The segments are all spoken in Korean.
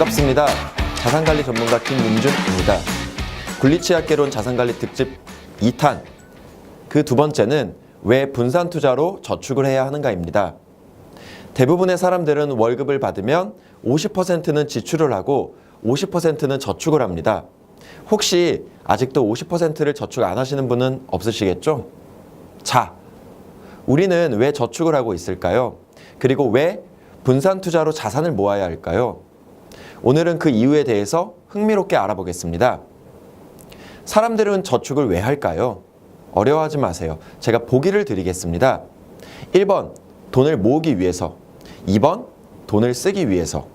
반갑습니다. 자산관리 전문가 김민준입니다. 굴리치학개론 자산관리 특집 2탄, 그 두 번째는 왜 분산투자로 저축을 해야 하는가입니다. 대부분의 사람들은 월급을 받으면 50%는 지출을 하고 50%는 저축을 합니다. 혹시 아직도 50%를 저축 안 하시는 분은 없으시겠죠? 자, 우리는 왜 저축을 하고 있을까요? 그리고 왜 분산투자로 자산을 모아야 할까요? 오늘은 그 이유에 대해서 흥미롭게 알아보겠습니다. 사람들은 저축을 왜 할까요? 어려워하지 마세요. 제가 보기를 드리겠습니다. 1번, 돈을 모으기 위해서. 2번, 돈을 쓰기 위해서.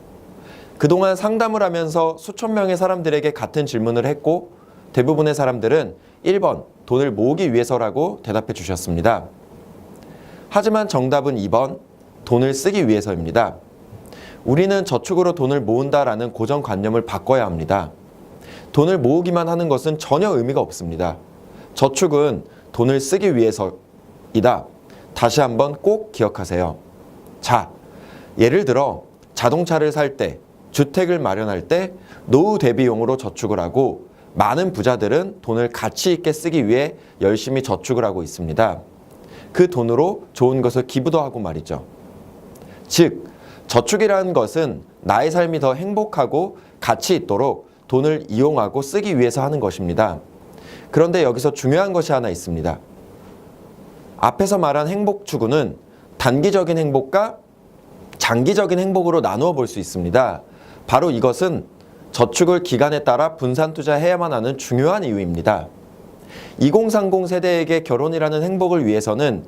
그동안 상담을 하면서 수천 명의 사람들에게 같은 질문을 했고 대부분의 사람들은 1번, 돈을 모으기 위해서라고 대답해 주셨습니다. 하지만 정답은 2번, 돈을 쓰기 위해서입니다. 우리는 저축으로 돈을 모은다라는 고정관념을 바꿔야 합니다. 돈을 모으기만 하는 것은 전혀 의미가 없습니다. 저축은 돈을 쓰기 위해서이다. 다시 한번 꼭 기억하세요. 자, 예를 들어 자동차를 살 때, 주택을 마련할 때 노후 대비용으로 저축을 하고 많은 부자들은 돈을 가치 있게 쓰기 위해 열심히 저축을 하고 있습니다. 그 돈으로 좋은 것을 기부도 하고 말이죠. 즉, 저축이라는 것은 나의 삶이 더 행복하고 가치 있도록 돈을 이용하고 쓰기 위해서 하는 것입니다. 그런데 여기서 중요한 것이 하나 있습니다. 앞에서 말한 행복 추구는 단기적인 행복과 장기적인 행복으로 나누어 볼 수 있습니다. 바로 이것은 저축을 기간에 따라 분산 투자해야만 하는 중요한 이유입니다. 2030 세대에게 결혼이라는 행복을 위해서는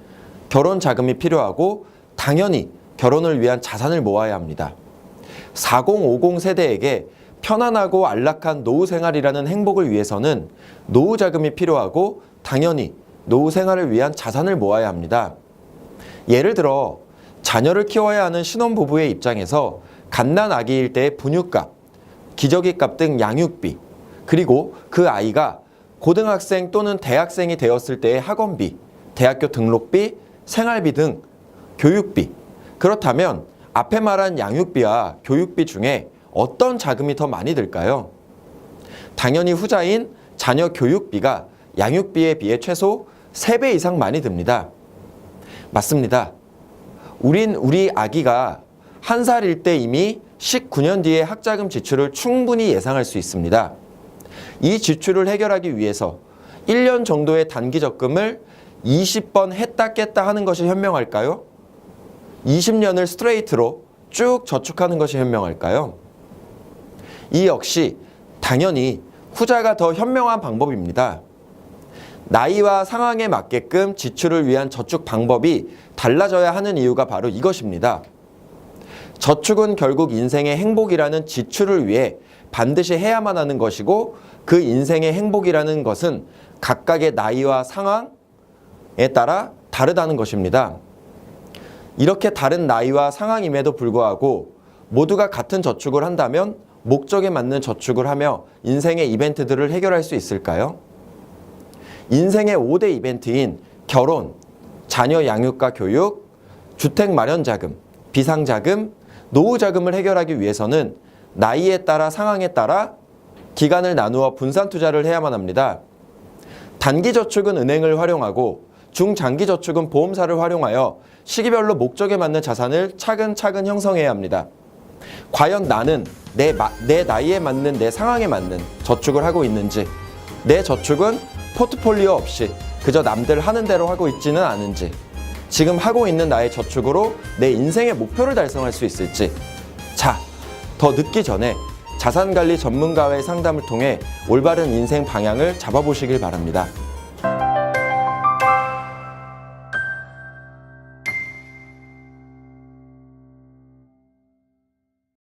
결혼 자금이 필요하고 당연히 결혼을 위한 자산을 모아야 합니다. 4050 세대에게 편안하고 안락한 노후 생활이라는 행복을 위해서는 노후 자금이 필요하고 당연히 노후 생활을 위한 자산을 모아야 합니다. 예를 들어 자녀를 키워야 하는 신혼부부의 입장에서 갓난 아기일 때의 분유값, 기저귀값 등 양육비, 그리고 그 아이가 고등학생 또는 대학생이 되었을 때의 학원비, 대학교 등록비, 생활비 등 교육비. 그렇다면 앞에 말한 양육비와 교육비 중에 어떤 자금이 더 많이 들까요? 당연히 후자인 자녀 교육비가 양육비에 비해 최소 3배 이상 많이 듭니다. 맞습니다. 우리 아기가 1살일 때 이미 19년 뒤에 학자금 지출을 충분히 예상할 수 있습니다. 이 지출을 해결하기 위해서 1년 정도의 단기 적금을 20번 했다 깼다 하는 것이 현명할까요? 20년을 스트레이트로 쭉 저축하는 것이 현명할까요? 이 역시 당연히 후자가 더 현명한 방법입니다. 나이와 상황에 맞게끔 지출을 위한 저축 방법이 달라져야 하는 이유가 바로 이것입니다. 저축은 결국 인생의 행복이라는 지출을 위해 반드시 해야만 하는 것이고 그 인생의 행복이라는 것은 각각의 나이와 상황에 따라 다르다는 것입니다. 이렇게 다른 나이와 상황임에도 불구하고 모두가 같은 저축을 한다면 목적에 맞는 저축을 하며 인생의 이벤트들을 해결할 수 있을까요? 인생의 5대 이벤트인 결혼, 자녀 양육과 교육, 주택 마련 자금, 비상 자금, 노후 자금을 해결하기 위해서는 나이에 따라 상황에 따라 기간을 나누어 분산 투자를 해야만 합니다. 단기 저축은 은행을 활용하고 중장기 저축은 보험사를 활용하여 시기별로 목적에 맞는 자산을 차근차근 형성해야 합니다. 과연 나는 내 나이에 맞는 내 상황에 맞는 저축을 하고 있는지, 내 저축은 포트폴리오 없이 그저 남들 하는 대로 하고 있지는 않은지, 지금 하고 있는 나의 저축으로 내 인생의 목표를 달성할 수 있을지. 자, 더 늦기 전에 자산관리 전문가와의 상담을 통해 올바른 인생 방향을 잡아보시길 바랍니다.